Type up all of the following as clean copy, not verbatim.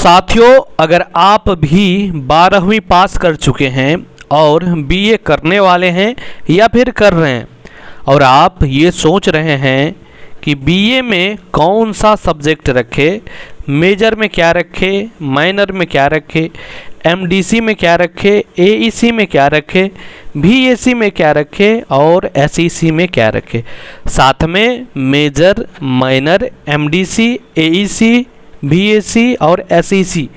साथियों, अगर आप भी 12वीं पास कर चुके हैं और बीए करने वाले हैं या फिर कर रहे हैं और आप ये सोच रहे हैं कि बीए में कौन सा सब्जेक्ट रखे, मेजर में क्या रखे, माइनर में क्या रखे, एमडीसी में क्या रखे, एईसी में क्या रखे, बीएससी में क्या रखे और एसईसी में क्या रखे, साथ में major, minor, MDC, AEC, BSc और एसईसी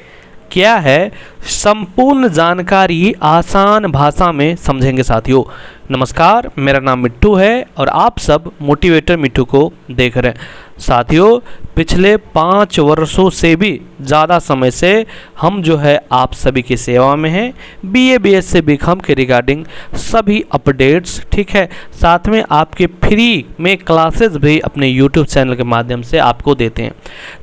क्या है, संपूर्ण जानकारी आसान भाषा में समझेंगे। साथियों नमस्कार, मेरा नाम मिट्टू है और आप सब मोटिवेटर मिट्टू को देख रहे हैं। साथियों पिछले 5 वर्षों से भी ज़्यादा समय से हम जो है आप सभी की सेवा में हैं। बीए बीएससी बीकॉम के रिगार्डिंग सभी अपडेट्स, ठीक है, साथ में आपके फ्री में क्लासेस भी अपने यूट्यूब चैनल के माध्यम से आपको देते हैं,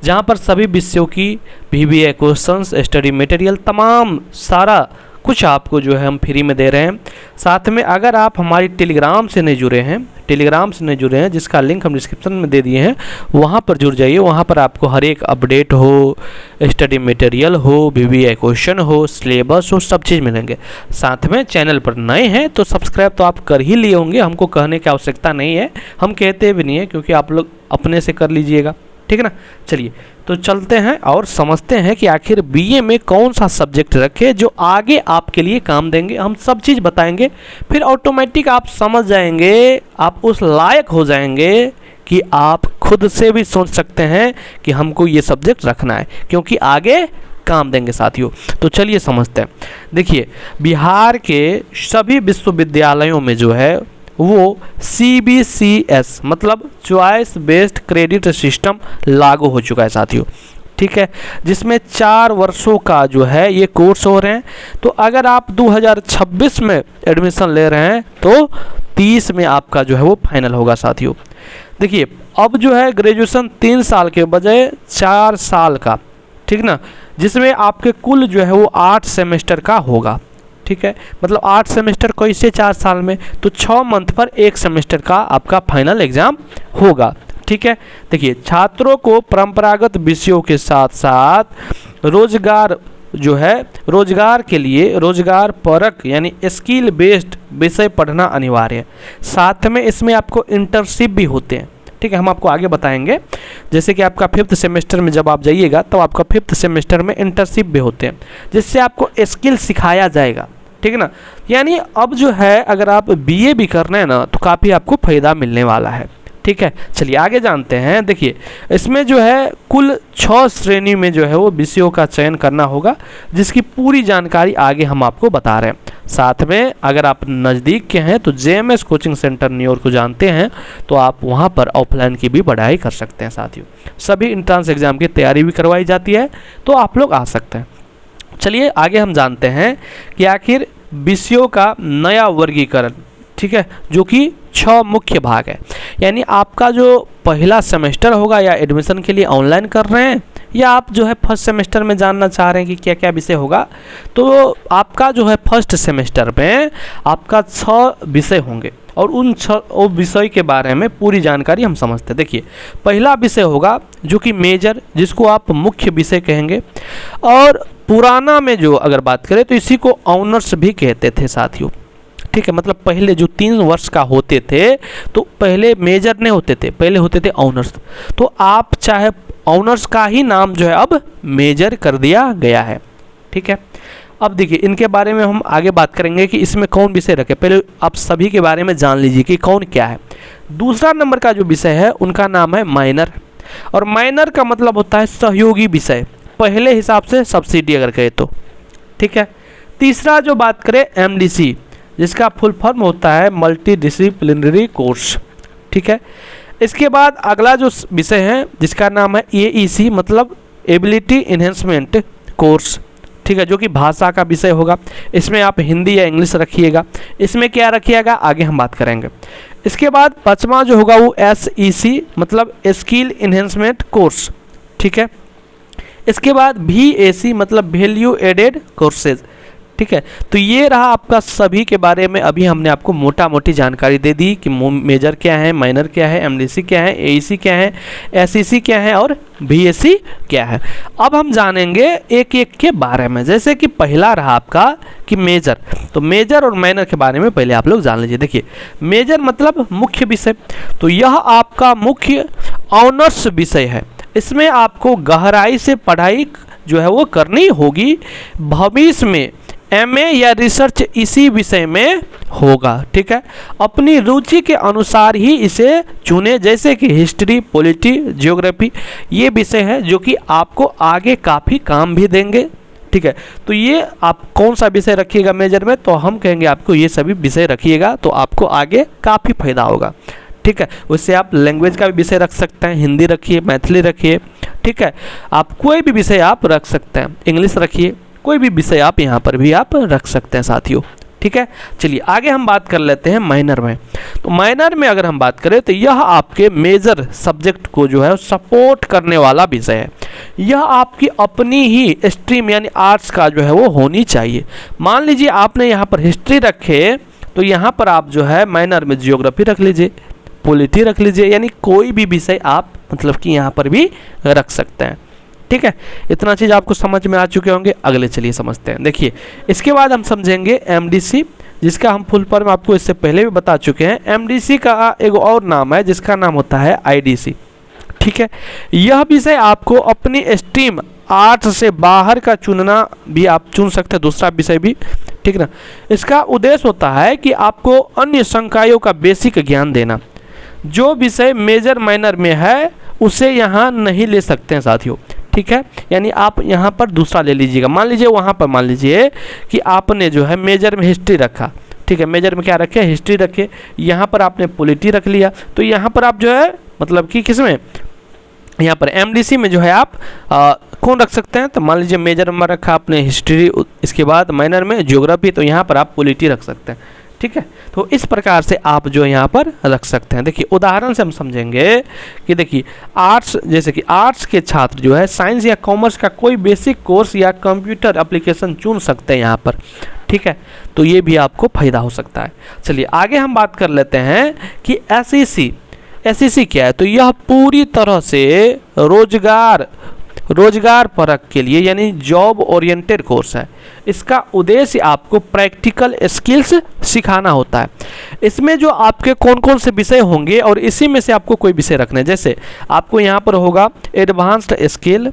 जहां पर सभी विषयों की बीबीए क्वेश्चंस, स्टडी मटेरियल, तमाम सारा कुछ आपको जो है हम फ्री में दे रहे हैं। साथ में अगर आप हमारी टेलीग्राम से नहीं जुड़े हैं, जिसका लिंक हम डिस्क्रिप्शन में दे दिए हैं, वहाँ पर जुड़ जाइए। वहाँ पर आपको हर एक अपडेट हो, स्टडी मटेरियल हो, बीबीए क्वेश्चन हो, सिलेबस हो, सब चीज़ मिलेंगे। साथ में चैनल पर नए हैं तो सब्सक्राइब तो आप कर ही लिए होंगे, हमको कहने की आवश्यकता नहीं है, हम कहते भी नहीं है क्योंकि आप लोग अपने से कर लीजिएगा, ठीक है ना। चलिए तो चलते हैं और समझते हैं कि आखिर बीए में कौन सा सब्जेक्ट रखे जो आगे आपके लिए काम देंगे। हम सब चीज़ बताएंगे, फिर ऑटोमेटिक आप समझ जाएंगे, आप उस लायक हो जाएंगे कि आप खुद से भी सोच सकते हैं कि हमको ये सब्जेक्ट रखना है, क्योंकि आगे काम देंगे। साथियों तो चलिए समझते हैं। देखिए, बिहार के सभी विश्वविद्यालयों में जो है वो CBCS मतलब चॉइस बेस्ड क्रेडिट सिस्टम लागू हो चुका है साथियों, ठीक है, जिसमें 4 वर्षों का जो है ये कोर्स हो रहे हैं। तो अगर आप 2026 में एडमिशन ले रहे हैं तो 30 में आपका जो है वो फाइनल होगा। साथियों देखिए, अब जो है ग्रेजुएशन 3 साल के बजाय 4 साल का, ठीक ना, जिसमें आपके कुल जो है वो 8 सेमेस्टर का होगा, ठीक है, मतलब 8 सेमेस्टर को इससे 4 साल में, तो 6 मंथ पर 1 सेमेस्टर का आपका फाइनल एग्जाम होगा, ठीक है। देखिए, छात्रों को परंपरागत विषयों के साथ साथ रोजगार जो है, रोजगार के लिए रोजगार परक यानी स्किल बेस्ड विषय पढ़ना अनिवार्य है। साथ में इसमें आपको इंटर्नशिप भी होते हैं, ठीक है, हम आपको आगे बताएंगे। जैसे कि आपका 5th सेमेस्टर में जब आप जाइएगा तो आपका 5th सेमेस्टर में इंटर्नशिप भी होते हैं, जिससे आपको स्किल सिखाया जाएगा, ठीक है ना। यानी अब जो है अगर आप बीए भी कर रहे हैं ना तो काफ़ी आपको फ़ायदा मिलने वाला है, ठीक है। चलिए आगे जानते हैं। देखिए, इसमें जो है कुल 6 श्रेणी में जो है वो विषयों का चयन करना होगा, जिसकी पूरी जानकारी आगे हम आपको बता रहे हैं। साथ में अगर आप नज़दीक के हैं तो JMS कोचिंग सेंटर न्यूयॉर्क को जानते हैं तो आप वहां पर ऑफलाइन की भी पढ़ाई कर सकते हैं। साथियों सभी इंट्रांस एग्ज़ाम की तैयारी भी करवाई जाती है, तो आप लोग आ सकते हैं। चलिए आगे हम जानते हैं कि आखिर विषयों का नया वर्गीकरण, ठीक है, जो कि 6 मुख्य भाग है। यानी आपका जो पहला सेमेस्टर होगा, या एडमिशन के लिए ऑनलाइन कर रहे हैं या आप जो है फर्स्ट सेमेस्टर में जानना चाह रहे हैं कि क्या क्या विषय होगा, तो आपका जो है फर्स्ट सेमेस्टर में आपका 6 विषय होंगे और उन 6 विषय के बारे में पूरी जानकारी हम समझते हैं। देखिए, पहला विषय होगा जो कि मेजर, जिसको आप मुख्य विषय कहेंगे, और पुराना में जो अगर बात करें तो इसी को ऑनर्स भी कहते थे साथियों, ठीक है। मतलब पहले जो 3 वर्ष का होते थे तो पहले मेजर नहीं होते थे, पहले होते थे ऑनर्स। तो आप चाहे ऑनर्स का ही नाम जो है अब मेजर कर दिया गया है, ठीक है। अब देखिए, इनके बारे में हम आगे बात करेंगे कि इसमें कौन विषय रखे। पहले आप सभी के बारे में जान लीजिए कि कौन क्या है। दूसरा नंबर का जो विषय है उनका नाम है माइनर, और माइनर का मतलब होता है सहयोगी विषय, पहले हिसाब से सब्सिडी अगर कहे तो, ठीक है। तीसरा जो बात करें MDC, जिसका फुल फॉर्म होता है मल्टी डिसिप्लिनरी कोर्स, ठीक है। इसके बाद अगला जो विषय है जिसका नाम है AEC मतलब एबिलिटी इन्हेंसमेंट कोर्स, ठीक है, जो कि भाषा का विषय होगा। इसमें आप हिंदी या इंग्लिश रखिएगा, इसमें क्या रखिएगा आगे हम बात करेंगे। इसके बाद 5वां जो होगा वो SEC मतलब स्किल इन्हेंसमेंट कोर्स, ठीक है। इसके बाद VAC मतलब वैल्यू एडेड कोर्सेज, ठीक है। तो ये रहा आपका सभी के बारे में अभी हमने आपको मोटा मोटी जानकारी दे दी कि मेजर क्या है, माइनर क्या है, एमडीसी क्या है, एईसी क्या है, एसईसी क्या है और बीएससी क्या है। अब हम जानेंगे एक एक के बारे में। जैसे कि पहला रहा आपका कि मेजर, तो मेजर और माइनर के बारे में पहले आप लोग जान लीजिए। देखिए मेजर मतलब मुख्य विषय, तो यह आपका मुख्य ऑनर्स विषय है। इसमें आपको गहराई से पढ़ाई जो है वो करनी होगी। भविष्य में एमए या रिसर्च इसी विषय में होगा, ठीक है। अपनी रुचि के अनुसार ही इसे चुने, जैसे कि हिस्ट्री, पॉलिटी, ज्योग्राफी, ये विषय है जो कि आपको आगे काफ़ी काम भी देंगे, ठीक है। तो ये आप कौन सा विषय रखिएगा मेजर में, तो हम कहेंगे आपको ये सभी विषय रखिएगा, तो आपको आगे काफ़ी फायदा होगा, ठीक है। उससे आप लैंग्वेज का भी विषय रख सकते हैं, हिंदी रखिए, मैथिली रखिए, ठीक है। आप कोई भी विषय आप रख सकते हैं, इंग्लिश रखिए, कोई भी विषय आप यहाँ पर भी आप रख सकते हैं साथियों, ठीक है। चलिए आगे हम बात कर लेते हैं माइनर में। तो माइनर में अगर हम बात करें तो यह आपके मेजर सब्जेक्ट को जो है सपोर्ट करने वाला विषय है। यह आपकी अपनी ही स्ट्रीम यानी आर्ट्स का जो है वो होनी चाहिए। मान लीजिए आपने यहाँ पर हिस्ट्री रखे, तो यहाँ पर आप जो है माइनर में जियोग्राफी रख लीजिए, पॉलिटी रख लीजिए, यानी कोई भी विषय आप मतलब कि यहाँ पर भी रख सकते हैं, ठीक है। इतना चीज़ आपको समझ में आ चुके होंगे। अगले चलिए समझते हैं। देखिए इसके बाद हम समझेंगे एमडीसी, जिसका हम फुल फॉर्म आपको इससे पहले भी बता चुके हैं। एमडीसी का एक और नाम है जिसका नाम होता है आईडीसी, ठीक है। यह विषय आपको अपनी स्ट्रीम आर्ट्स से बाहर का चुनना भी आप चुन सकते हैं, दूसरा विषय भी, ठीक ना। इसका उद्देश्य होता है कि आपको अन्य संकायों का बेसिक ज्ञान देना। जो विषय मेजर माइनर में है उसे यहाँ नहीं ले सकते हैं साथियों, ठीक है। यानी आप यहाँ पर दूसरा ले लीजिएगा। मान लीजिए वहाँ पर मान लीजिए कि आपने जो है मेजर में हिस्ट्री रखा, ठीक है। मेजर में क्या रखे, हिस्ट्री रखे। यहाँ पर आपने पॉलिटी रख लिया, तो यहाँ पर आप जो है मतलब कि किसमें, यहाँ पर एमडीसी में जो है आप कौन रख सकते हैं, तो मान लीजिए मेजर में रखा आपने हिस्ट्री, इसके बाद माइनर में ज्योग्राफी, तो यहाँ पर आप पॉलिटी रख सकते हैं, ठीक है। तो इस प्रकार से आप जो यहाँ पर रख सकते हैं। देखिए उदाहरण से हम समझेंगे कि देखिए आर्ट्स, जैसे कि आर्ट्स के छात्र जो है साइंस या कॉमर्स का कोई बेसिक कोर्स या कंप्यूटर एप्लीकेशन चुन सकते हैं यहाँ पर, ठीक है। तो ये भी आपको फायदा हो सकता है। चलिए आगे हम बात कर लेते हैं कि एसईसी। एसईसी क्या है, तो यह पूरी तरह से रोजगार परख के लिए यानी जॉब ओरिएंटेड कोर्स है। इसका उद्देश्य आपको प्रैक्टिकल स्किल्स सिखाना होता है। इसमें जो आपके कौन कौन से विषय होंगे और इसी में से आपको कोई विषय रखना है, जैसे आपको यहाँ पर होगा एडवांस्ड स्किल,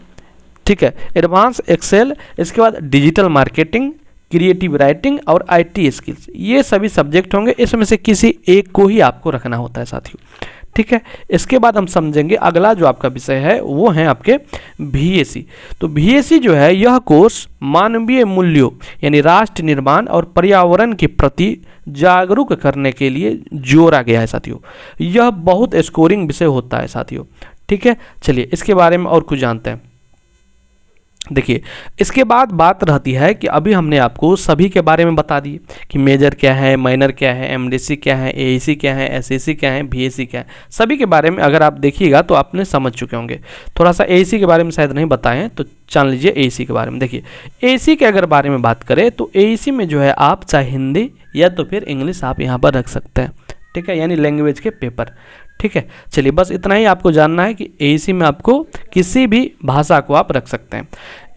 ठीक है, एडवांस एक्सेल, इसके बाद डिजिटल मार्केटिंग, क्रिएटिव राइटिंग और आईटी स्किल्स, ये सभी सब्जेक्ट होंगे। इसमें से किसी एक को ही आपको रखना होता है साथियों, ठीक है। इसके बाद हम समझेंगे अगला जो आपका विषय है वो है आपके बीएससी। तो बीएससी जो है यह कोर्स मानवीय मूल्यों यानी राष्ट्र निर्माण और पर्यावरण के प्रति जागरूक करने के लिए जोड़ा गया है साथियों। यह बहुत स्कोरिंग विषय होता है साथियों, ठीक है। चलिए इसके बारे में और कुछ जानते हैं। देखिए इसके बाद बात रहती है कि अभी हमने आपको सभी के बारे में बता दिए कि मेजर क्या है, माइनर क्या है, एमडीसी क्या है, एईसी क्या है, एसईसी क्या है, बीएससी क्या है। सभी के बारे में अगर आप देखिएगा तो आपने समझ चुके होंगे। थोड़ा सा एईसी के बारे में शायद नहीं बताएं तो जान लीजिए एईसी के बारे में। देखिए एईसी के अगर बारे में बात करें तो एईसी में जो है आप चाहे हिंदी या तो फिर इंग्लिश आप यहाँ पर रख सकते हैं, ठीक है, यानी लैंग्वेज के पेपर, ठीक है। चलिए बस इतना ही आपको जानना है कि एईसी में आपको किसी भी भाषा को आप रख सकते हैं।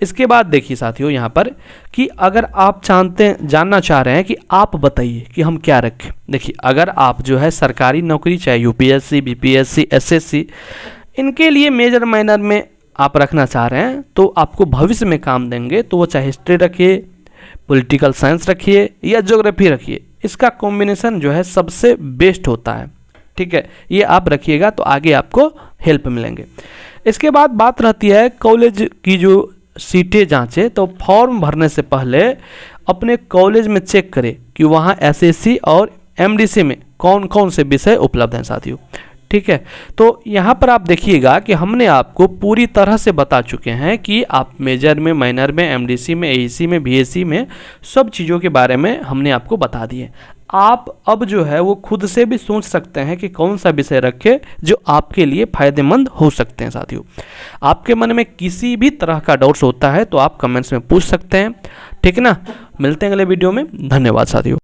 इसके बाद देखिए साथियों यहाँ पर कि अगर आप जानना चाह रहे हैं कि आप बताइए कि हम क्या रखें। देखिए अगर आप जो है सरकारी नौकरी चाहे यूपीएससी, बीपीएससी, एसएससी, इनके लिए मेजर माइनर में आप रखना चाह रहे हैं तो आपको भविष्य में काम देंगे, तो वो चाहे हिस्ट्री रखिए, पॉलिटिकल साइंस रखिए या ज्योग्राफी रखिए, इसका कॉम्बिनेशन जो है सबसे बेस्ट होता है, ठीक है। ये आप रखिएगा तो आगे आपको हेल्प मिलेंगे। इसके बाद बात रहती है कॉलेज की जो सीटें जांचे, तो फॉर्म भरने से पहले अपने कॉलेज में चेक करें कि वहाँ एसएससी और एमडीसी में कौन कौन से विषय उपलब्ध हैं साथियों, ठीक है। तो यहाँ पर आप देखिएगा कि हमने आपको पूरी तरह से बता चुके हैं कि आप मेजर में, माइनर में, एमडीसी में, एईसी में, बीएससी में सब चीज़ों के बारे में हमने आपको बता दिए। आप अब जो है वो खुद से भी सोच सकते हैं कि कौन सा विषय रखें जो आपके लिए फ़ायदेमंद हो सकते हैं। साथियों, आपके मन में किसी भी तरह का डाउट्स होता है तो आप कमेंट्स में पूछ सकते हैं, ठीक है ना। मिलते हैं अगले वीडियो में, धन्यवाद साथियों।